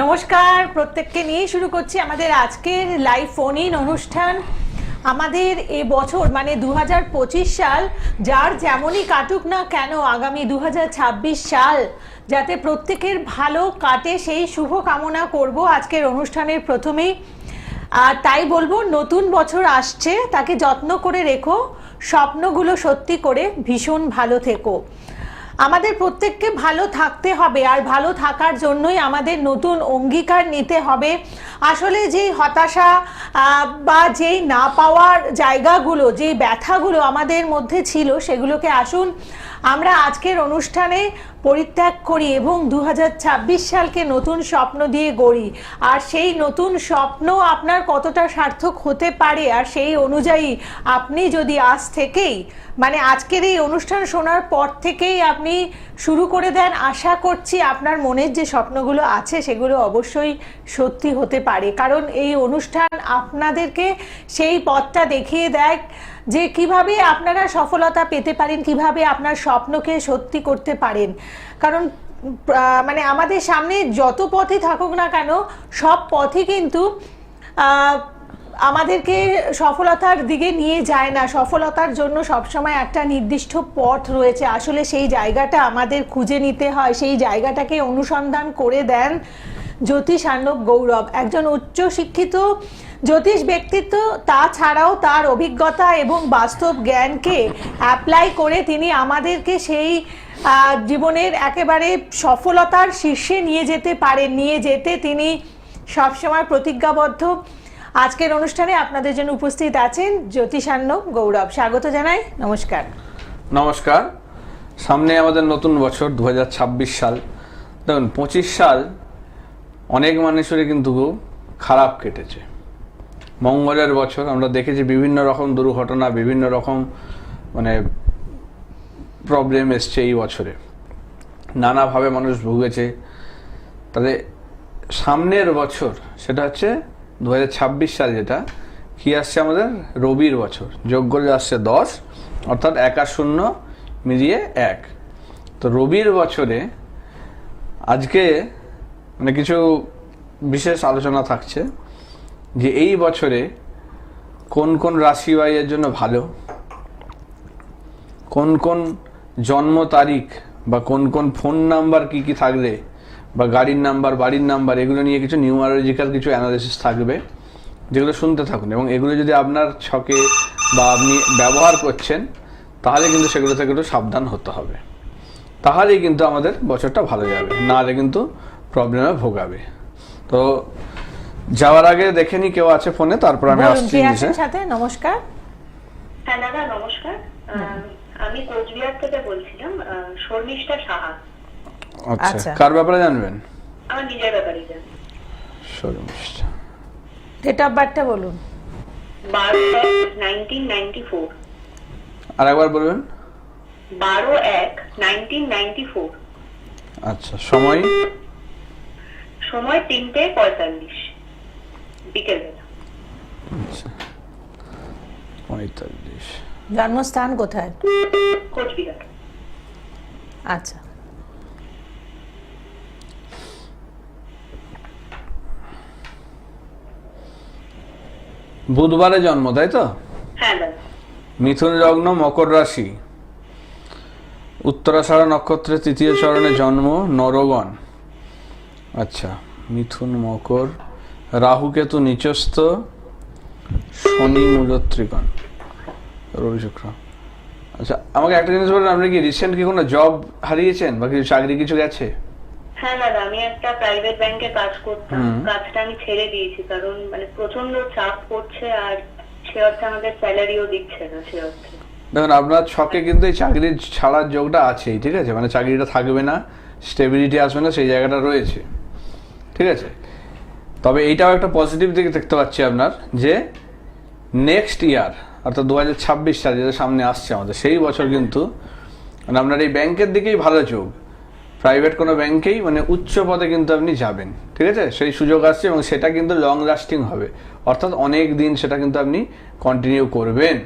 নমস্কার, প্রত্যেককে নিয়ে শুরু করছি আমাদের আজকের লাইভ ফোন ইন অনুষ্ঠান। আমাদের এ বছর মানে 2025 সাল যার যেমনই কাটুক না কেন, আগামী 2026 সাল যাতে প্রত্যেকের ভালো কাটে সেই শুভ কামনা করব আজকের অনুষ্ঠানের প্রথমেই। আর তাই বলবো, নতুন বছর আসছে, তাকে যত্ন করে রেখো, স্বপ্নগুলো সত্যি করে ভীষণ ভালো থেকো। আমাদের প্রত্যেককে ভালো থাকতে হবে, আর ভালো থাকার জন্যই আমাদের নতুন অঙ্গীকার নিতে হবে। আসলে যেই হতাশা বা যেই না পাওয়ার জায়গাগুলো, যেই ব্যথাগুলো আমাদের মধ্যে ছিল, সেগুলোকে আসুন আমরা আজকের অনুষ্ঠানে পরিত্যাগ করি এবং 2026 সালকে নতুন স্বপ্ন দিয়ে গড়ি। আর সেই নতুন স্বপ্ন আপনার কতটা সার্থক হতে পারে, আর সেই অনুযায়ী আপনি যদি আজ থেকেই মানে আজকের এই অনুষ্ঠান শোনার পর থেকেই আপনি শুরু করে দেন, আশা করছি আপনার মনের যে স্বপ্নগুলো আছে সেগুলো অবশ্যই সত্যি হতে পারে। কারণ এই অনুষ্ঠান আপনাদেরকে সেই পথটা দেখিয়ে দেয় যে কিভাবে আপনারা সফলতা পেতে পারেন, কিভাবে আপনার স্বপ্নকে সত্যি করতে পারেন। কারণ মানে আমাদের সামনে যত পথই থাকুক না কেন, সব পথই কিন্তু আমাদেরকে সফলতার দিকে নিয়ে যায় না। সফলতার জন্য সবসময় একটা নির্দিষ্ট পথ রয়েছে, আসলে সেই জায়গাটা আমাদের খুঁজে নিতে হয়। সেই জায়গাটাকে অনুসন্ধান করে দেন জ্যোতিষার্ণব গৌরব, একজন উচ্চ শিক্ষিত জ্যোতিষ ব্যক্তিত্ব। তাছাড়াও তার অভিজ্ঞতা এবং বাস্তব জ্ঞানকে অ্যাপ্লাই করে তিনি আমাদেরকে সেই জীবনের একেবারে সফলতার শীর্ষে নিয়ে যেতে পারেন, নিয়ে যেতে তিনি সবসময় প্রতিজ্ঞাবদ্ধ। আজকের অনুষ্ঠানে আপনাদের জন্য উপস্থিত আছেন জ্যোতিষার্ণব গৌরব, স্বাগত জানাই। নমস্কার। নমস্কার। সামনে আমাদের নতুন বছর 2026 সাল। দেখুন, 25 সাল অনেক মানুষেরই কিন্তু খারাপ কেটেছে। মঙ্গলের বছর, আমরা দেখেছি বিভিন্ন রকম দুর্ঘটনা, বিভিন্ন রকম মানে প্রবলেম এসছে এই বছরে, নানাভাবে মানুষ ভুগেছে। তাহলে সামনের বছর সেটা হচ্ছে 2026 সাল, যেটা কি আসছে আমাদের রবির বছর। যোগ্য আসছে 10, অর্থাৎ 1 আর 0 মিলিয়ে 1। তো রবির বছরে আজকে মানে কিছু বিশেষ আলোচনা থাকছে যে এই বছরে কোন কোন রাশি এর জন্য ভালো, কোন কোন জন্ম তারিখ বা কোন কোন ফোন নাম্বার কি কি থাকলে, বা গাড়ির নাম্বার, বাড়ির নাম্বার, এগুলো নিয়ে কিছু নিউমারোলজিক্যাল কিছু অ্যানালিসিস থাকবে, যেগুলো শুনতে থাকুন। এবং এগুলো যদি আপনার ছকে বা আপনি ব্যবহার করছেন, তাহলে কিন্তু সেগুলো থেকে একটু সাবধান হতে হবে। তাহলেই কিন্তু আমাদের বছরটা ভালো যাবে, নাহলে কিন্তু প্রবলেমে ভোগাবে। তো যাওয়ার আগে দেখে নি কেউ আছে ফোনে, তারপর আমি আসছি। সাথে নমস্কার। হ্যাঁ দাদা, নমস্কার। আমি কোচবিহার থেকে বলছিলাম, শর্মিষ্ঠা সাহা। আচ্ছা, কার ব্যাপারে জানবেন? আমার নিজের ব্যাপারে জানবেন। শর্মিষ্ঠা, ডেট অফ বার্থটা বলুন। 12/1/1994। আরেকবার বলবেন। 12/1/1994। আচ্ছা, সময়? সময় 3:45 বিকেলবেলা। আচ্ছা, 45। জন্মস্থান কোথায়? কোচবিহার। আচ্ছা, বুধবারে জন্ম, তাই তো? হ্যাঁ দাদা। মিথুন লগ্ন, মকর রাশি, উত্তরাষাঢ়া নক্ষত্রে 3য় চরণে জন্ম, নরগণ। আচ্ছা, মিথুন, মকর, রাহু কেতু নিচস্থ, শনি মূলত্রিকোণ, রবি শুক্র। আচ্ছা, আমাকে একটা জিনিস বলুন, আপনি কি রিসেন্ট কি কোনো জব হারিয়েছেন বা কিছু চাকরি কিছু গেছে? হ্যাঁ দাদা, আমি একটা প্রাইভেট ব্যাংকে কাজ করতাম। কাজটা আমি ছেড়ে দিয়েছি, কারণ মানে প্রচন্ড চাপ পড়ছে, আর সে অর্থে আমাদের স্যালারিও দিচ্ছে না সে অর্থে। দেখুন, আপনার ছকে কিন্তু এই চাকরি ছাড়ার যোগটা আছেই, ঠিক আছে? মানে চাকরিটা থাকবে না, স্টেবিলিটি আসবে না, সেই জায়গাটা রয়েছে, ঠিক আছে? তবে এইটাও একটা পজিটিভ দিক দেখতে পাচ্ছি আপনার, যে নেক্সট ইয়ার অর্থাৎ 2026 সাল যেটা সামনে আসছে আমাদের, সেই বছর কিন্তু মানে আপনার এই ব্যাংকের দিকেই ভালো যোগ, প্রাইভেট কোনো ব্যাংকেই মানে উচ্চ পদে কিন্তু আপনি যাবেন, ঠিক আছে? সেই সুযোগ আসছে এবং সেটা কিন্তু লং লাস্টিং হবে, অর্থাৎ অনেক দিন সেটা কিন্তু আপনি কন্টিনিউ করবেন।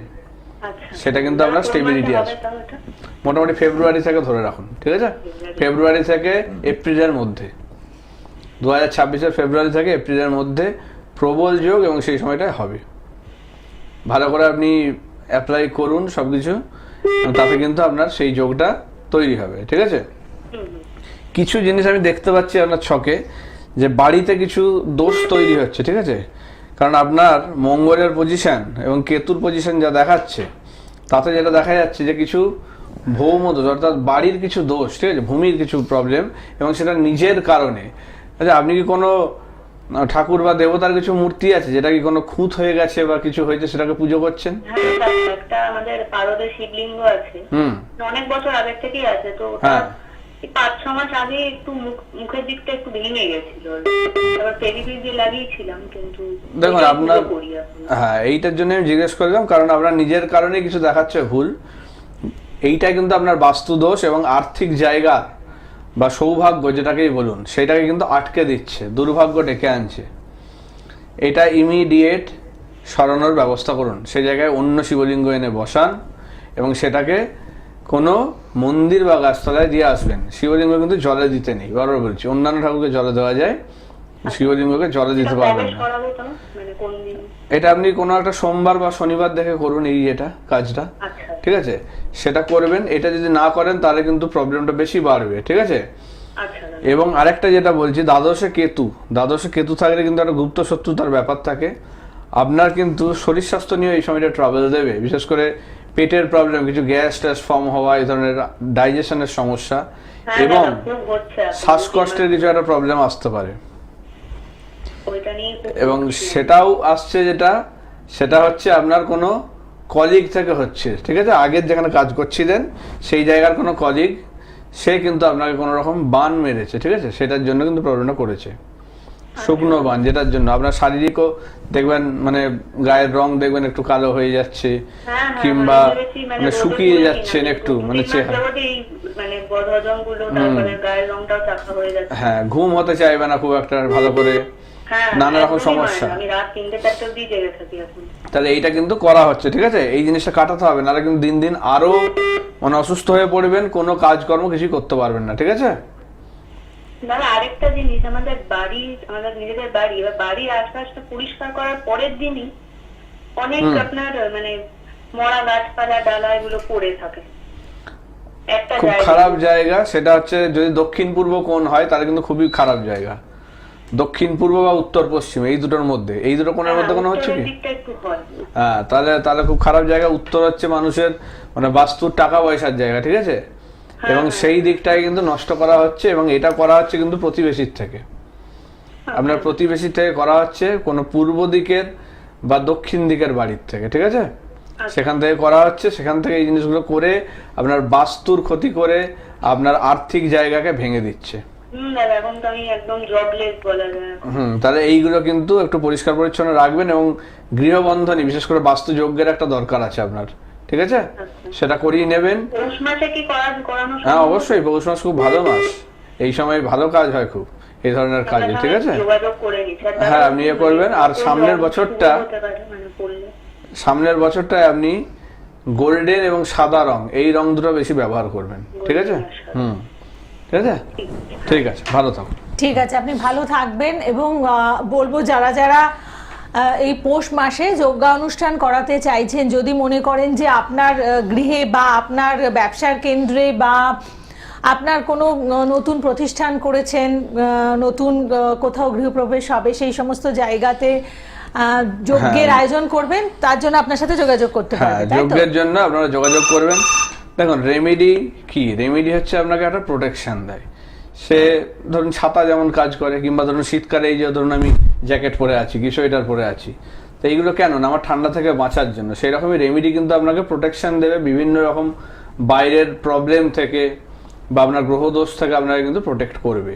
সেটা কিন্তু আপনার স্টেবিলিটি আছে। মোটামুটি ফেব্রুয়ারি থেকে ধরে রাখুন, ঠিক আছে? ফেব্রুয়ারি থেকে এপ্রিলের মধ্যে 2026 ফেব্রুয়ারি থেকে এপ্রিলের মধ্যে প্রবল যোগ, এবং সেই সময়টাই হবে। ভালো করে আপনি অ্যাপ্লাই করুন সবকিছু, তাতে কিন্তু আপনার সেই যোগটা তৈরি হবে। ঠিক আছে, কিছু জিনিস আমি দেখতে পাচ্ছি আপনার ছকে, যে বাড়িতে কিছু দোষ তৈরি হচ্ছে। ঠিক আছে, কারণ আপনার মঙ্গলের পজিশন এবং কেতুর পজিশন যা দেখাচ্ছে, তাতে যেটা দেখা যাচ্ছে যে কিছু ভৌম দোষ, অর্থাৎ বাড়ির কিছু দোষ, ঠিক আছে, ভূমির কিছু প্রবলেম, এবং সেটা নিজের কারণে। আচ্ছা, আপনি কি কোনো ঠাকুর বা দেবতার কিছু মূর্তি আছে যেটা কি কোনো খুঁত হয়ে গেছে বা কিছু হয়েছে, সেটাকে পুজো করছেন? হ্যাঁ, একটা আমাদের পারদের শিবলিঙ্গ আছে, অনেক বছর আগের থেকেই আছে। তো ওটা 5-6 মাস আগে একটু মুখের দিকটা একটু ভেঙে গেছিল, এবার পেরিফেরি দিয়ে লাগিয়েছিলাম, কিন্তু দেখুন আপনার, হ্যাঁ, এইটার জন্য আমি জিজ্ঞেস করলাম, কারণ আপনার নিজের কারণে কিছু দেখাচ্ছে ভুল। এইটা কিন্তু আপনার বাস্তু দোষ এবং আর্থিক জায়গা বা সৌভাগ্য যেটাকেই বলুন, সেটাকে কিন্তু আটকে দিচ্ছে, দুর্ভাগ্য ডেকে আনছে। এটা ইমিডিয়েট সরানোর ব্যবস্থা করুন। সেই জায়গায় অন্য শিবলিঙ্গ এনে বসান এবং সেটাকে কোনো মন্দির বা গাছতলায় দিয়ে আসবেন। শিবলিঙ্গ কিন্তু জলে দিতে নেই, বারবার বলছি। অন্যান্য ঠাকুরকে জলে দেওয়া যায়, শিবলিঙ্গকে জলে দিতে পারবেন না। এটা আপনি কোনো একটা সোমবার বা শনিবার দেখে করুন এই কাজটা। ঠিক আছে, সেটা করবেন। এটা যদি না করেন তাহলে কিন্তু প্রবলেমটা বেশি বাড়বে। ঠিক আছে, এবং আরেকটা যেটা বলছি, দ্বাদশে কেতু থাকলে কিন্তু একটা গুপ্ত শত্রুতার ব্যাপার থাকে। আপনার কিন্তু শরীর স্বাস্থ্য নিয়ে এই সময়টা ট্রাভেল দেবে, বিশেষ করে পেটের প্রবলেম, কিছু গ্যাস ট্যাস ফর্ম হওয়া, এই ধরনের ডাইজেশনের সমস্যা এবং শ্বাসকষ্টের কিছু একটা প্রবলেম আসতে পারে। এবং সেটাও আসছে, সেটা হচ্ছে আপনার কোনো কলিগ থেকে হচ্ছে। ঠিক আছে, আগের যেখানে কাজ করছিলেন সেই জায়গার কোনো কলিগ, সে কিন্তু আপনাকে কোনো রকম বান মেরেছে। ঠিক আছে, সেটার জন্য কিন্তু প্রবলেমটা করেছে, শুকনো বান, যেটার জন্য আপনার শারীরিকও দেখবেন, মানে গায়ের রং দেখবেন একটু কালো হয়ে যাচ্ছে, কিংবা মানে শুকিয়ে যাচ্ছেন একটু, মানে চেহারা, হ্যাঁ, ঘুম হতে চাইবে না খুব একটা ভালো করে, নানা রকম সমস্যা। তাহলে এইটা কিন্তু করা হচ্ছে। ঠিক আছে, এই জিনিসটা কাটাতে হবে, নাহলে কিন্তু দিন দিন আরো মানে অসুস্থ হয়ে পড়বেন, কোনো কাজকর্ম কিছু করতে পারবেন না। ঠিক আছে, দাদা আরেকটা জিনিস, আমাদের নিজেদের বাড়ি বা বাড়ির আশপাশটা পরিষ্কার করার পরের দিনই অনেক আপনার মানে মরা গাছপালা ডালা এগুলো পড়ে থাকে। খুব খারাপ জায়গা সেটা হচ্ছে, যদি দক্ষিণ পূর্ব কোণ হয় তাহলে কিন্তু খুবই খারাপ জায়গা। দক্ষিণ পূর্ব বা উত্তর পশ্চিম, এই দুটোর মধ্যে, এই দুটো কোণের মধ্যে কোনো হচ্ছে কি? হ্যাঁ, তাহলে খুব খারাপ জায়গা। উত্তর হচ্ছে মানুষের মানে বাস্তুর টাকা পয়সার জায়গা। ঠিক আছে, এবং সেই দিকটাই কিন্তু নষ্ট করা হচ্ছে, এবং এটা করা হচ্ছে কিন্তু প্রতিবেশীর থেকে। আপনার প্রতিবেশীর থেকে করা হচ্ছে, কোনো পূর্ব দিকের বা দক্ষিণ দিকের বাড়ির থেকে। ঠিক আছে, সেখান থেকে করা হচ্ছে, সেখান থেকে এই জিনিসগুলো করে আপনার বাস্তুর ক্ষতি করে আপনার আর্থিক জায়গাকে ভেঙে দিচ্ছে। তাহলে এইগুলো কিন্তু একটু পরিষ্কার পরিচ্ছন্ন রাখবেন, এবং গৃহবন্ধনী বিশেষ করে বাস্তু যজ্ঞের একটা দরকার আছে আপনার। ঠিক আছে, সেটা করিয়ে নেবেন। হ্যাঁ, অবশ্যই, পৌষ মাস খুব ভালো মাস, এই সময় ভালো কাজ হয় খুব এই ধরনের কাজে। ঠিক আছে, হ্যাঁ, আপনি ইয়ে করবেন। আর সামনের বছরটায় আপনি গোল্ডেন এবং সাদা রং, এই রং দুটো বেশি ব্যবহার করবেন। ঠিক আছে, ঠিক আছে, ঠিক আছে, ভালো থাকুন। ঠিক আছে, আপনি ভালো থাকবেন। এবং বলবো যারা যারা এই পৌষ মাসে যজ্ঞ অনুষ্ঠান করাতে চাইছেন, যদি মনে করেন যে আপনার গৃহে বা আপনার ব্যবসার কেন্দ্রে বা আপনার কোনো নতুন প্রতিষ্ঠান করেছেন, নতুন কোথাও গৃহপ্রবেশ হবে, সেই সমস্ত জায়গাতে যজ্ঞের আয়োজন করবেন, তার জন্য আপনার সাথে যোগাযোগ করতে পারবেন। যজ্ঞের জন্য আপনারা যোগাযোগ করবেন। দেখুন, রেমেডি কি? রেমেডি হচ্ছে আপনাকে একটা প্রোটেকশন দেয়। সে ধরুন ছাতা যেমন কাজ করে, কিংবা ধরুন শীতকালে এই যে ধরুন আমি জ্যাকেট পরে আছি কি সোয়েটার পরে আছি, তো এইগুলো কেন না? আমার ঠান্ডা থেকে বাঁচার জন্য। সেই রকমই রেমেডি কিন্তু আপনাকে প্রোটেকশন দেবে বিভিন্ন রকম বাইরের প্রবলেম থেকে বা আপনার গ্রহদোষ থেকে আপনাকে কিন্তু প্রোটেক্ট করবে।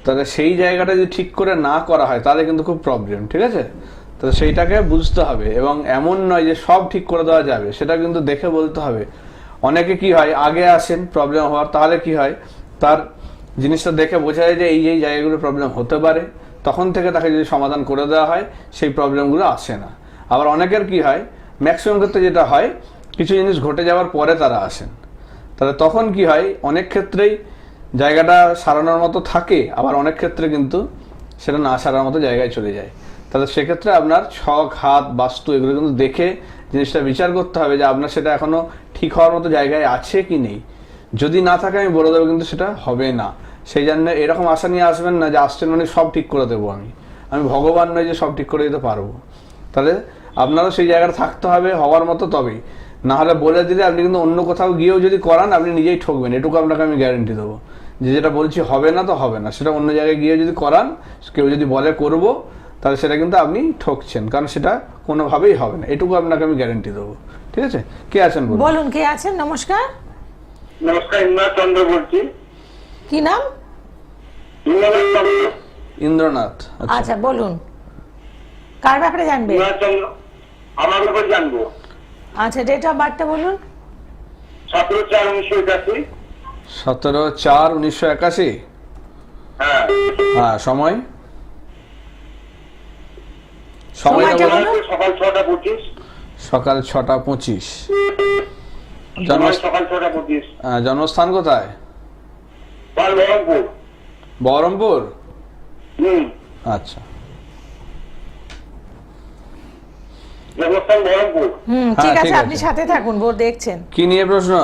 তাহলে সেই জায়গাটা যদি ঠিক করে না করা হয় তাহলে কিন্তু খুব প্রবলেম। ঠিক আছে, তো সেইটাকে বুঝতে হবে, এবং এমন নয় যে সব ঠিক করে দেওয়া যাবে, সেটা কিন্তু দেখে বলতে হবে। অনেকে কি হয়, আগে আসেন প্রবলেম হওয়ার, তাহলে কি হয়, তার জিনিসটা দেখে বোঝা যায় যে এই জায়গাগুলো প্রবলেম হতে পারে, তখন থেকে তাকে যদি সমাধান করে দেওয়া হয় সেই প্রবলেমগুলো আসে না। আবার অনেকের কি হয়, ম্যাক্সিমাম ক্ষেত্রে যেটা হয়, কিছু জিনিস ঘটে যাওয়ার পরে তারা আসেন, তাহলে তখন কি হয়, অনেক ক্ষেত্রেই জায়গাটা সারানোর মতো থাকে, আবার অনেক ক্ষেত্রে কিন্তু সেটা না সারার মতো জায়গায় চলে যায়। তাহলে সেক্ষেত্রে আপনার ছক, হাত, বাস্তু এগুলো কিন্তু দেখে জিনিসটা বিচার করতে হবে যে আপনার সেটা এখনো ঠিক হওয়ার মতো জায়গায় আছে কি নেই। যদি না থাকে আমি বলে দেবো, কিন্তু সেটা হবে না। সেই জন্য এরকম আশা নিয়ে আসবেন না যে আসছেন মানে সব ঠিক করে দেবো। আমি ভগবান নই যে সব ঠিক করে দিতে পারবো। তাহলে আপনারও সেই জায়গাটা থাকতে হবে হওয়ার মতো, তবেই। না হলে বলে দিলে আপনি কিন্তু অন্য কোথাও গিয়েও যদি করান আপনি নিজেই ঠকবেন, এটুকু আপনাকে আমি গ্যারেন্টি দেবো। যে যেটা বলছি হবে না তো হবে না, সেটা অন্য জায়গায় গিয়ে যদি করান, কেউ যদি বলে করব, তাহলে সেটা কিন্তু আপনি ঠকছেন, কারণ সেটা কোনোভাবেই হবে না, এটুকু আপনাকে আমি গ্যারেন্টি দেবো। ঠিক আছে, কে আছেন বলুন? কে আছেন? নমস্কার। নমস্কার, ইন্দ্রনাথ চন্দ্র বলছি। কি নাম? ইন্দ্রনাথ। আচ্ছা বলুন, কার ব্যাপারে জানবেন? আমার ব্যাপারে জানবো। আচ্ছা, ডেট অফ বার্থটা বলুন। 17/4/1981। 17/4/1981। হ্যাঁ। হ্যাঁ, সময়? সময়টা বলুন। সকাল 6টা 25। সকাল 6টা 25। সকাল 6টা 25। জন্মস্থান কোথায়? বহরমপুর। বহরমপুর? আচ্ছা, জন্মস্থান বহরমপুর। ঠিক ঠিক আছে, আছে। আপনি সাথে থাকুন, বোর্ড দেখছেন। কি নিয়ে প্রশ্ন?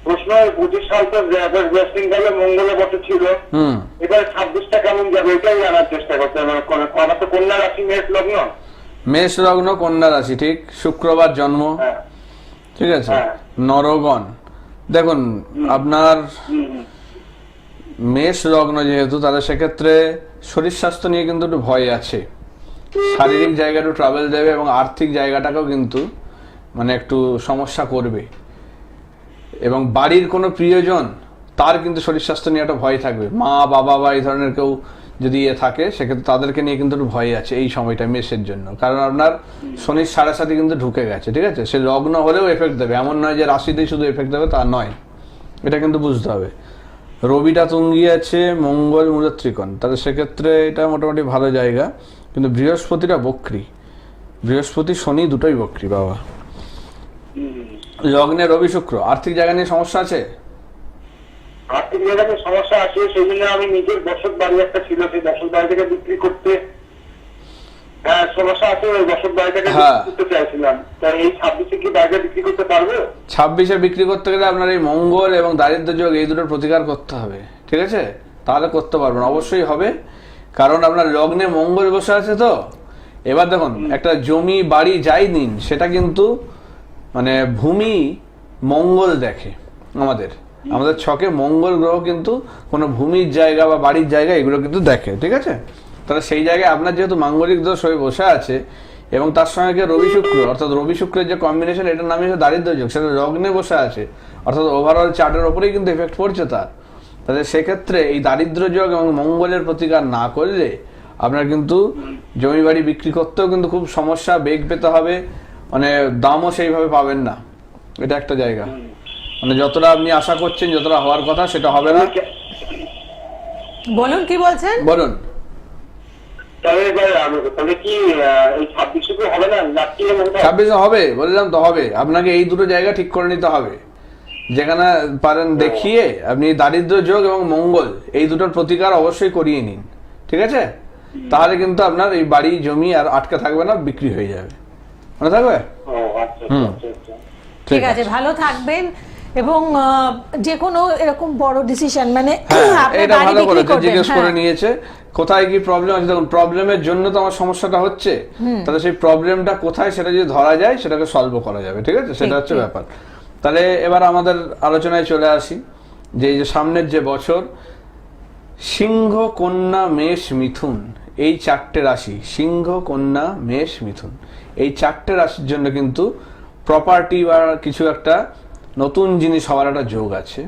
প্রশ্ন 25 সাল তো ওয়েস্ট বেঙ্গলে মঙ্গলে বছর ছিল। এবার 26টা কেমন যাবে এটাই জানার চেষ্টা করতে হবে। আমার তো কন্যা রাশি, মেষ লগ্ন। মেষ লগ্ন, কন্যা রাশি, ঠিক। শুক্রবার জন্ম। ঠিক আছে। নরগণ। দেখুন, আপনার মেষ লগ্ন যেহেতু, তাহলে সেক্ষেত্রে শরীর স্বাস্থ্য নিয়ে কিন্তু একটু ভয় আছে। শারীরিক জায়গাটা একটু ট্রাভেল দেবে এবং আর্থিক জায়গাটাকেও কিন্তু মানে একটু সমস্যা করবে। এবং বাড়ির কোনো প্রিয়জন, তার কিন্তু শরীর স্বাস্থ্য নিয়ে একটা ভয় থাকবে। মা, বাবা বা এই ধরনের কেউ যদি থাকে, সেক্ষেত্রে তাদেরকে নিয়ে কিন্তু একটু ভয় আছে এই সময়টা মেষের জন্য। কারণ আপনার শনির 7.5 কিন্তু ঢুকে গেছে। ঠিক আছে, সে লগ্ন হলেও এফেক্ট দেবে, এমন নয় যে রাশিতেই শুধু এফেক্ট দেবে, তা নয়। এটা কিন্তু বুঝতে হবে। রবিটা তুঙ্গি আছে, মঙ্গল মূলের ত্রিকোণ, তাহলে সেক্ষেত্রে এটা মোটামুটি ভালো জায়গা। কিন্তু বৃহস্পতিটা বক্রী, বৃহস্পতি শনি দুটোই বক্রী বাবা। লগ্নে রবি শুক্র, আর্থিক জায়গা নিয়ে সমস্যা আছে। আর্থিক জায়গা নিয়ে সমস্যা আছে, সেই জন্য আমি নিজের বসত বাড়ি একটা ছিল, সেই বসত বাড়িটাকে বিক্রি করতে সমস্যা আছে। ওই বসত বাড়িটাকে বিক্রি করতে চাইছিলাম। তা এই 26-এ কি বাড়িটা বিক্রি করতে পারবো? 26-এ বিক্রি করতে গেলে আপনার এই মঙ্গল এবং দারিদ্র্য যোগ, এই দুটোর প্রতিকার করতে হবে। ঠিক আছে, তাহলে করতে পারবেন, অবশ্যই হবে। কারণ আপনার লগ্নে মঙ্গল বসে আছে তো। এবার দেখুন, একটা জমি বাড়ি যাই নিন, সেটা কিন্তু মানে ভূমি মঙ্গল দেখে। আমাদের ছকে মঙ্গল গ্রহ কিন্তু কোনো ভূমির জায়গা বা বাড়ির জায়গা এগুলো কিন্তু দেখে। ঠিক আছে, তাহলে সেই জায়গায় আপনার যেহেতু মাঙ্গলিক দোষ হয়ে বসে আছে এবং তার সঙ্গে রবি শুক্র, অর্থাৎ রবি শুক্রের যে কম্বিনেশন, এটার নামই হচ্ছে দারিদ্র্য যোগ, সেটা লগ্নে বসে আছে, অর্থাৎ ওভারঅল চার্টের ওপরেই কিন্তু এফেক্ট পড়ছে তার। তাহলে সেক্ষেত্রে এই দারিদ্র্য যোগ এবং মঙ্গলের প্রতিকার না করলে আপনার কিন্তু জমি বাড়ি বিক্রি করতেও কিন্তু খুব সমস্যা, বেগ পেতে হবে, মানে দামও সেইভাবে পাবেন না। এটা একটা জায়গা, মানে যতটা আপনি আশা করছেন, যতটা হওয়ার কথা, সেটা হবে না। বলুন, কি বলছেন? বলুন। তাহলে কি এই 26-এ হবে না? 26-এ হবে, বললাম তো হবে। আপনাকে এই দুটো জায়গা ঠিক করে নিতে হবে, যেখানে পারেন দেখিয়ে আপনি দারিদ্র্য যোগ এবং মঙ্গল এই দুটোর প্রতিকার অবশ্যই করিয়ে নিন। ঠিক আছে, তাহলে কিন্তু আপনার এই বাড়ি জমি আর আটকে থাকবে না, বিক্রি হয়ে যাবে। মনে থাকবে? ঠিক আছে, ভালো থাকবেন। এবং যে কোনো এরকম বড় ডিসিশন, মানে এটা ভালো করে জিজ্ঞেস করে নিয়েছে কোথায় কি প্রবলেম আছে। দেখুন, প্রবলেমের জন্য তো আমার সমস্যাটা হচ্ছে, তাহলে সেই প্রবলেমটা কোথায় সেটা যদি ধরা যায়, সেটাকে সলভ করা যাবে। ঠিক আছে, সেটা হচ্ছে ব্যাপার। তাহলে এবার আমাদের আলোচনায় চলে আসি যে এই যে সামনের যে বছর, সিংহ, কন্যা, মেষ, মিথুন, এই 4টে রাশি, সিংহ, কন্যা, মেষ, মিথুন, এই 4টে রাশির জন্য কিন্তু প্রপার্টি বা কিছু একটা নতুন জিনিস হওয়ার একটা যোগ আছে।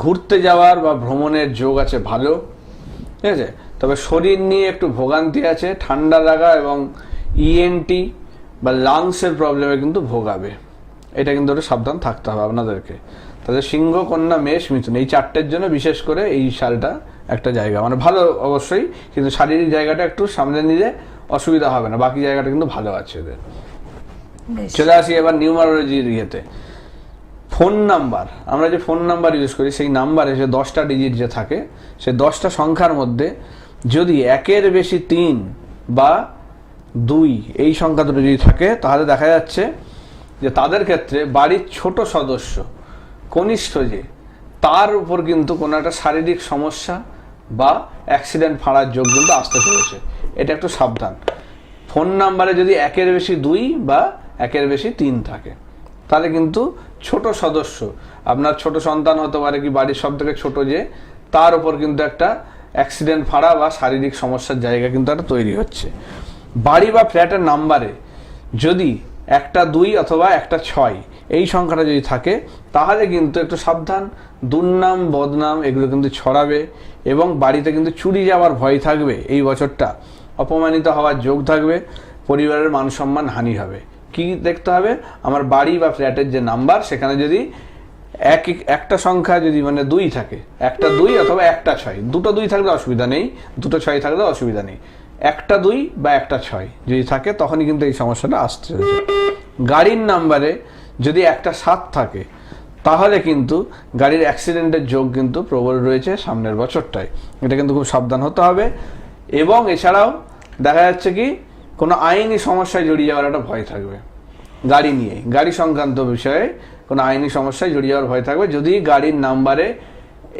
ঘুরতে যাওয়ার বা ভ্রমণের যোগ আছে ভালো। ঠিক আছে, তবে শরীর নিয়ে একটু ভোগান্তি আছে, ঠান্ডা লাগা এবং ইএনটি বা লাংসের প্রবলেমে কিন্তু ভোগাবে। এটা কিন্তু একটু সাবধান থাকতে হবে আপনাদেরকে। তাহলে সিংহ, কন্যা, মেষ, মিথুন, এই 4টের জন্য বিশেষ করে এই সালটা একটা জায়গা, মানে ভালো অবশ্যই, কিন্তু শারীরিক জায়গাটা একটু সামনে নিলে অসুবিধা হবে না, বাকি জায়গাটা কিন্তু ভালো আছে এদের। চলে আসি এবার নিউমারোলজির ইয়েতে। ফোন নাম্বার, আমরা যে ফোন নাম্বার ইউজ করি সেই নাম্বারে যে 10টা ডিজিট যে থাকে, সেই 10টা সংখ্যার মধ্যে যদি 1-এর বেশি 3 বা 2 এই সংখ্যা দুটো যদি থাকে, তাহলে দেখা যাচ্ছে যে তাদের ক্ষেত্রে বাড়ির ছোট সদস্য, কনিষ্ঠ যে, তার উপর কিন্তু কোনো একটা শারীরিক সমস্যা বা অ্যাক্সিডেন্ট ফাঁড়ার যোগ কিন্তু আসতে চলেছে। এটা একটু সাবধান। ফোন নাম্বারে যদি 1-এর বেশি 2 বা 1-এর বেশি 3 থাকে, তাহলে কিন্তু ছোট সদস্য, আপনার ছোট সন্তান হতে পারে কি বাড়ির সব থেকে ছোট যে, তার উপর কিন্তু একটা অ্যাক্সিডেন্ট ফাঁড়া বা শারীরিক সমস্যার জায়গা কিন্তু একটা তৈরি হচ্ছে। বাড়ি বা ফ্ল্যাটের নাম্বারে যদি 1টা 2 অথবা 1টা 6 এই সংখ্যাটা যদি থাকে, তাহলে কিন্তু একটু সাবধান। দুর্নাম বদনাম এগুলো কিন্তু ছড়াবে এবং বাড়িতে কিন্তু চুরি যাওয়ার ভয় থাকবে এই বছরটা, অপমানিত হওয়ার যোগ থাকবে, পরিবারের মান সম্মান হানি হবে। কি দেখতে হবে? আমার বাড়ি বা ফ্ল্যাটের যে নাম্বার, সেখানে যদি একটা সংখ্যা যদি মানে 2 থাকে, 1টা 2 অথবা 1টা 6, দুটো 2 থাকলে অসুবিধা নেই, দুটো 6 থাকলে অসুবিধা নেই, 1টা 2 বা 1টা 6 যদি থাকে, তখনই কিন্তু এই সমস্যাটা আসতে চলেছে। গাড়ির নাম্বারে যদি 1টা 7 থাকে, তাহলে কিন্তু গাড়ির অ্যাক্সিডেন্টের যোগ কিন্তু প্রবল রয়েছে সামনের বছরটায়। এটা কিন্তু খুব সাবধান হতে হবে। এবং এছাড়াও দেখা যাচ্ছে কি কোনো আইনি সমস্যায় জড়িয়ে যাওয়ার একটা ভয় থাকবে। গাড়ি নিয়ে, গাড়ি সংক্রান্ত বিষয়ে কোনো আইনি সমস্যায় জড়িয়ে যাওয়ার ভয় থাকবে যদি গাড়ির নাম্বারে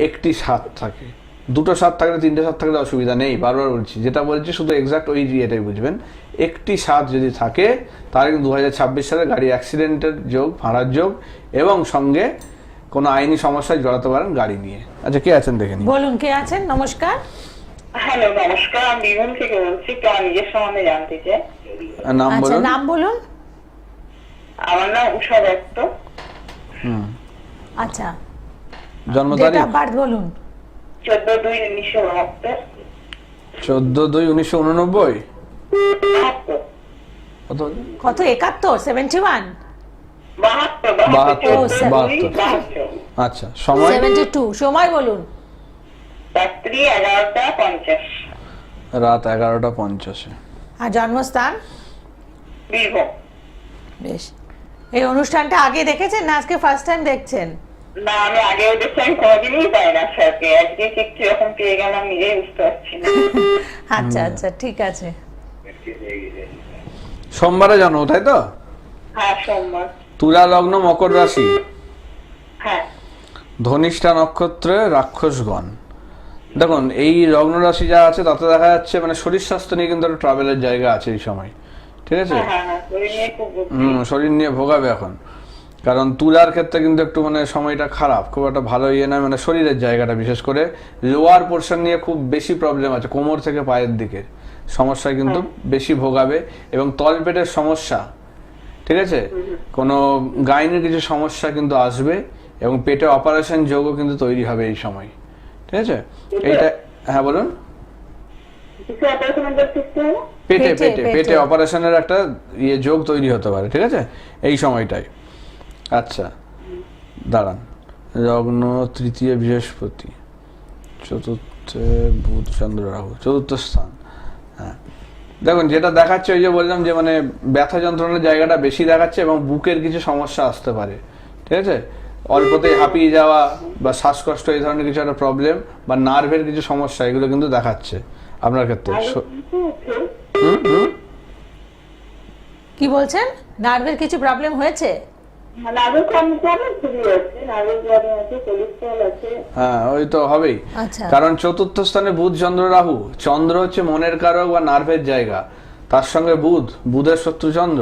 1টি 7 থাকে। 2টো 7 থাকলে, 3টে 7 থাকলে অসুবিধা নেই, বারবার বলছি, যেটা বলছি শুধু এক্সাক্ট ওই এটাই বুঝবেন। 1টি 7 যদি থাকে, তাহলে কিন্তু 2026 সালে গাড়ি অ্যাক্সিডেন্টের যোগ, ফাঁড়ার যোগ এবং সঙ্গে কোনো আইনি সমস্যায় জড়াতে পারেন গাড়ি নিয়ে। আচ্ছা, কে আছেন দেখে নিন। বলুন, কে আছেন? নমস্কার। হ্যালো, নমস্কার। আমি বীরভূম থেকে বলছি। তো আমি নিজের সম্বন্ধে জানতে চাই। নাম আচ্ছা, বলুন। নাম বলুন। আমার নাম উষা দত্ত। আচ্ছা, জন্ম ডেট তারিখ? হ্যাঁ। অফ বার্থ বলুন। 14/2/1969। 14/2/1989। কত? কত? 71? 71? 72। আচ্ছা, সময়? 72। সময় বলুন। রাত্রি 11:50। রাত 11:50। আর জন্মস্থান? বীরভূম। বেশ। এই অনুষ্ঠানটা আগে দেখেছেন না আজকে ফার্স্ট টাইম দেখছেন? না, আমি আগেও দেখছি, আমি কোনোদিনই পাই না স্যারকে। আজকে একটু এরকম পেয়ে গেলাম, নিজেই বুঝতে পারছি না। আচ্ছা আচ্ছা, ঠিক আছে। সোমবারে জন্ম, তাই তো? হ্যাঁ, সোমবার। তুলা লগ্ন, মকর রাশি, হ্যাঁ। ধনিষ্ঠা নক্ষত্রে রাক্ষসগণ। দেখুন, এই লগ্ন রাশি যা আছে তাতে দেখা যাচ্ছে মানে শরীর স্বাস্থ্য নিয়ে কিন্তু একটা ট্রাভেলের জায়গা আছে এই সময়, ঠিক আছে? শরীর নিয়ে ভোগাবে এখন, কারণ তুলার ক্ষেত্রে কিন্তু একটু মানে সময়টা খারাপ, খুব একটা ভালো ইয়ে নয়, মানে শরীরের জায়গাটা বিশেষ করে লোয়ার পোর্শন নিয়ে খুব বেশি প্রবলেম আছে, কোমর থেকে পায়ের দিকে সমস্যায় কিন্তু বেশি ভোগাবে এবং তলপেটের সমস্যা, ঠিক আছে, কোনো গাইনের কিছু সমস্যা কিন্তু আসবে এবং পেটে অপারেশন যোগও কিন্তু তৈরি হবে এই সময়, ঠিক আছে? এইটা, হ্যাঁ বলুন। পেটে পেটে পেটে অপারেশনের একটা ইয়ে যোগ তৈরি হতে পারে, ঠিক আছে, এই সময়টাই। আচ্ছা, দাঁড়ান। লগ্ন, তৃতীয় বৃহস্পতি, চতুর্থে বুধ, চন্দ্র, রাহু, চতুর্থ স্থান। হ্যাঁ, দেখুন যেটা দেখাচ্ছে, ওই যে বললাম যে মানে ব্যথা যন্ত্রণার জায়গাটা বেশি দেখাচ্ছে এবং বুকের কিছু সমস্যা আসতে পারে, ঠিক আছে, অল্পতেই হাঁপিয়ে যাওয়া বা শ্বাসকষ্ট, এই ধরনের কিছু একটা প্রবলেম বা নার্ভের কিছু সমস্যা, এগুলো কিন্তু দেখাচ্ছে আপনার ক্ষেত্রে। কি বলছেন? নার্ভের কিছু প্রবলেম হয়েছে? হ্যাঁ, ওই তো হবেই, কারণ চতুর্থ স্থানে বুধ, চন্দ্র, রাহু। চন্দ্র হচ্ছে মনের কারক বা নার্ভের জায়গা, তার সঙ্গে বুধ, বুধের শত্রু চন্দ্র।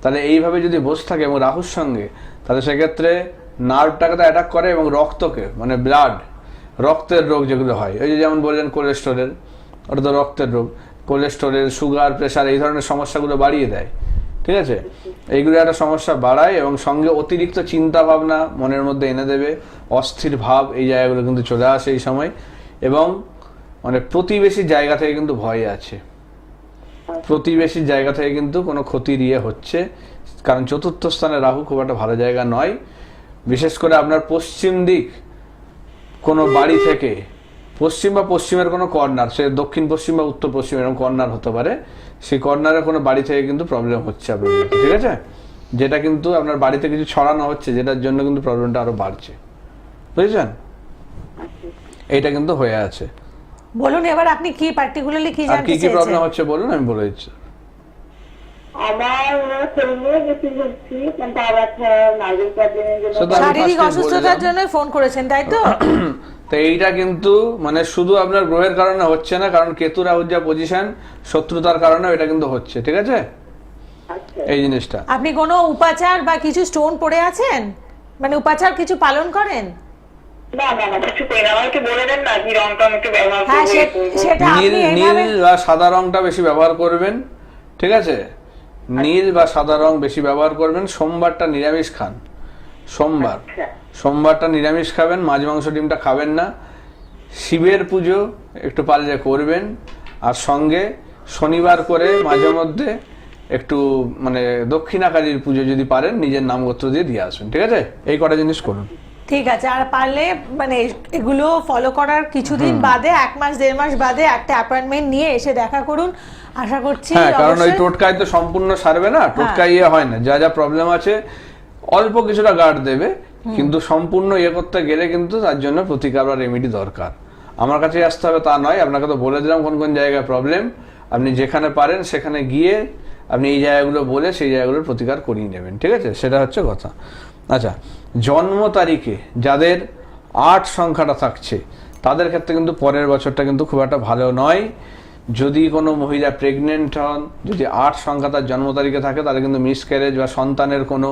তাহলে এইভাবে যদি বসে থাকে এবং রাহুর সঙ্গে, তাহলে সেক্ষেত্রে নার্ভটাকে তো অ্যাটাক করে এবং রক্তকে, মানে ব্লাড, রক্তের রোগ যেগুলো হয়, ওই যে যেমন বললেন কোলেস্টেরল, ওটা তো রক্তের রোগ। কোলেস্টেরল, সুগার, প্রেশার, এই ধরনের সমস্যাগুলো বাড়িয়ে দেয়, ঠিক আছে? এইগুলো একটা সমস্যা বাড়ায় এবং সঙ্গে অতিরিক্ত চিন্তা ভাবনা মনের মধ্যে এনে দেবে, অস্থির ভাব, এই জায়গাগুলো কিন্তু চলে আসে এই সময়। এবং মানে প্রতিবেশী জায়গা থেকে কিন্তু ভয় আছে, প্রতিবেশীর জায়গা থেকে কিন্তু কোনো ক্ষতির ইয়ে হচ্ছে, কারণ চতুর্থ স্থানে রাহু খুব একটা ভালো জায়গা নয়। বিশেষ করে আপনার পশ্চিম দিক কোনো বাড়ি থেকে, পশ্চিম বা পশ্চিমের কোনো কর্নার, সে দক্ষিণ পশ্চিম বা উত্তর পশ্চিম এরকম কর্নার হতে পারে, সেই কর্নারে কোনো বাড়ি থেকে কিন্তু প্রবলেম হচ্ছে আপনার, ঠিক আছে? যেটা কিন্তু আপনার বাড়িতে কিছু ছড়ানো হচ্ছে, যেটার জন্য কিন্তু প্রবলেমটা আরো বাড়ছে, বুঝেছেন? এইটা কিন্তু হয়ে আছে। বলুন এবার আপনি কি পার্টিকুলারলি কি আর জানতে কি কি চাইছেন? প্রবলেম হচ্ছে বলুন, আমি বলে দিচ্ছি। আমার শরীরে বেশি হচ্ছে, পা ব্যথা, নার্ভের প্রবলেমের জন্য। So, আমি শারীরিক first এ অসুস্থতার বললাম। জন্য ফোন করেছেন তাই তো? তো এইটা কিন্তু মানে শুধু আপনার গ্রহের কারণে হচ্ছে না, কারণ কেতু রাহুর যা পজিশন, শত্রুতার কারণে এটা কিন্তু হচ্ছে, ঠিক আছে? আচ্ছা। এই জিনিসটা আপনি কোনো উপাচার বা কিছু স্টোন পড়ে আছেন, মানে উপাচার কিছু পালন করেন? না না না, কিছু করি না। আমাকে বলে দেন না কি রংটা আমি একটু ব্যবহার হ্যাঁ করবো। সেটা নীল আপনি নীল এইভাবে বা সাদা রংটা বেশি ব্যবহার করবেন, ঠিক আছে? নীল বা সাদা রং বেশি ব্যবহার করবেন। সোমবারটা নিরামিষ খান, সোমবার আচ্ছা। সোমবারটা নিরামিষ খাবেন, মাছ মাংস ডিমটা খাবেন না। শিবের পুজো একটু পারলে করবেন, আর সঙ্গে শনিবার করে মাঝে মধ্যে একটু মানে দক্ষিণাকালীর পুজো যদি পারেন নিজের নামগোত্র দিয়ে আসবেন, ঠিক আছে? এই কটা জিনিস করুন। ঠিক আছে। আর পারলে মানে এগুলো ফলো করার কিছুদিন বাদে, 1 মাস 1.5 মাস বাদে একটা অ্যাপয়েন্টমেন্ট নিয়ে এসে দেখা করুন। আশা করছি হ্যাঁ, কারণ ওই অবশ্যই- টোটকায় তো সম্পূর্ণ সারবে না, টোটকায় ইয়ে হয় না। যা যা প্রবলেম আছে অল্প কিছুটা গার্ড দেবে, কিন্তু সম্পূর্ণ ইয়ে করতে গেলে কিন্তু তার জন্য প্রতিকার বা রেমেডি দরকার। আমার কাছে আসতে হবে তা নয়, আপনাকে তো বলে দিলাম কোন কোন জায়গায় প্রবলেম। আপনি যেখানে পারেন সেখানে গিয়ে আপনি এই জায়গাগুলো বলে সেই জায়গাগুলোর প্রতিকার করিয়ে নেবেন, ঠিক আছে? সেটা হচ্ছে কথা। আচ্ছা, জন্ম তারিখে যাদের 8 সংখ্যাটা থাকছে তাদের ক্ষেত্রে কিন্তু পরের বছরটা কিন্তু খুব একটা ভালো নয়। যদি কোনো মহিলা প্রেগনেন্ট হন, যদি 8 সংখ্যা তার জন্ম তারিখে থাকে, তাহলে কিন্তু মিসক্যারেজ বা সন্তানের কোনো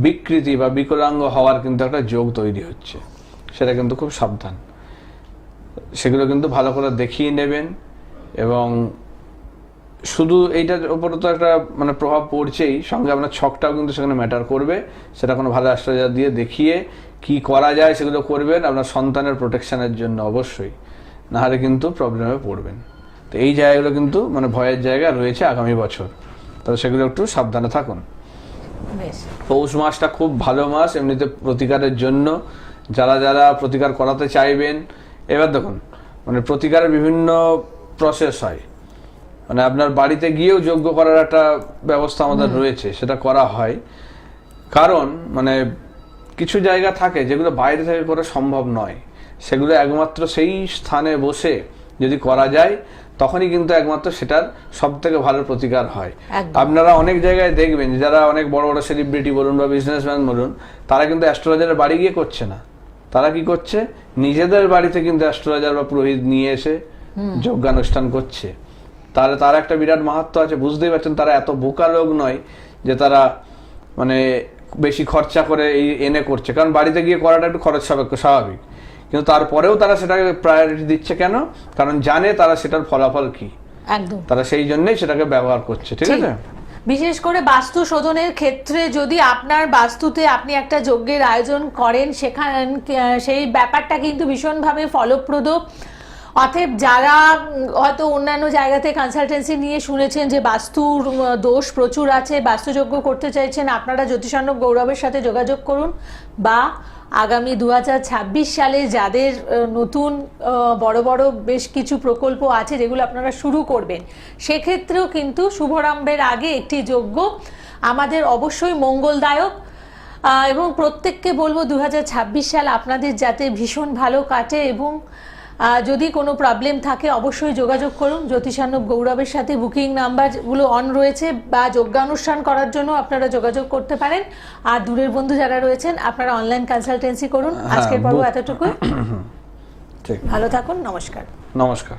বিকৃতি বা বিকলাঙ্গ হওয়ার কিন্তু একটা যোগ তৈরি হচ্ছে, সেটা কিন্তু খুব সাবধান। সেগুলো কিন্তু ভালো করে দেখিয়ে নেবেন। এবং শুধু এইটার উপরে তো একটা মানে প্রভাব পড়ছেই, সঙ্গে আপনার ছকটাও কিন্তু সেখানে ম্যাটার করবে। সেটা কোনো ভালো অ্যাস্ট্রোলজার দিয়ে দেখিয়ে কি করা যায় সেগুলো করবেন আপনার সন্তানের প্রোটেকশনের জন্য অবশ্যই, নাহলে কিন্তু প্রবলেমে পড়বেন। তো এই জায়গাগুলো কিন্তু মানে ভয়ের জায়গা রয়েছে আগামী বছর, তবে সেগুলো একটু সাবধানে থাকুন। বেশ। পৌষ মাসটা খুব ভালো মাস এমনিতে প্রতিকারের জন্য, যারা যারা প্রতিকার করাতে চাইবেন। এবার দেখুন, মানে প্রতিকারের বিভিন্ন প্রসেস হয়, মানে আপনার বাড়িতে গিয়েও যজ্ঞ করার একটা ব্যবস্থা আমাদের রয়েছে, সেটা করা হয়। কারণ মানে কিছু জায়গা থাকে যেগুলো বাইরে থেকে করা সম্ভব নয়, সেগুলো একমাত্র সেই স্থানে বসে যদি করা যায় তখনই কিন্তু একমাত্র সেটার সব থেকে ভালো প্রতিকার হয়। একদম। আপনারা অনেক জায়গায় দেখবেন যারা অনেক বড় বড় সেলিব্রিটি বলুন বা বিজনেসম্যান বলুন, তারা কিন্তু অ্যাস্ট্রোলজারের বাড়ি গিয়ে করছে না, তারা কি করছে নিজেদের বাড়িতে কিন্তু অ্যাস্ট্রোলজার বা পুরোহিত নিয়ে এসে যজ্ঞানুষ্ঠান করছে। তাহলে তার একটা বিরাট মাহাত্ম্য আছে, বুঝতেই পারছেন। তারা এত বোকা লোক নয় যে তারা মানে বেশি খরচা করে এই এনে করছে, কারণ বাড়িতে গিয়ে করাটা একটু খরচ সাপেক্ষ স্বাভাবিক, কিন্তু তারপরেও তারা সেটাকে প্রায়োরিটি দিচ্ছে কেন? কারণ জানে তারা সেটার ফলাফল কি, একদম তারা সেই জন্যই সেটাকে ব্যবহার করছে, ঠিক আছে? বিশেষ করে বাস্তু শোধনের ক্ষেত্রে যদি আপনার বাস্তুতে আপনি একটা যজ্ঞের আয়োজন করেন, সেখানে সেই ব্যাপারটা কিন্তু ভীষণভাবে ফলপ্রদ। অতএব যারা হয়তো অন্যান্য জায়গাতে কনসালটেন্সি নিয়ে শুনেছেন যে বাস্তুর দোষ প্রচুর আছে, বাস্তুযজ্ঞ করতে চাইছেন, আপনারা জ্যোতিষার্ণব গৌরবের সাথে যোগাযোগ করুন। বা আগামী 2026 সালে যাদের নতুন বড় বড় বেশ কিছু প্রকল্প আছে যেগুলো আপনারা শুরু করবেন, সেক্ষেত্রেও কিন্তু শুভারম্ভের আগে একটি যজ্ঞ আমাদের অবশ্যই মঙ্গলদায়ক। এবং প্রত্যেককে বলবো 2026 সাল আপনাদের যাতে ভীষণ ভালো কাটে। এবং যদি কোনো প্রবলেম থাকে অবশ্যই যোগাযোগ করুন জ্যোতিষার্ণব গৌরবের সাথে। বুকিং নাম্বারগুলো অন রয়েছে, বা যজ্ঞানুষ্ঠান করার জন্য আপনারা যোগাযোগ করতে পারেন। আর দূরের বন্ধু যারা রয়েছেন আপনারা অনলাইন কনসালটেন্সি করুন। আজকের পর্ব এতটুকুই। ঠিক, ভালো থাকুন, নমস্কার। নমস্কার।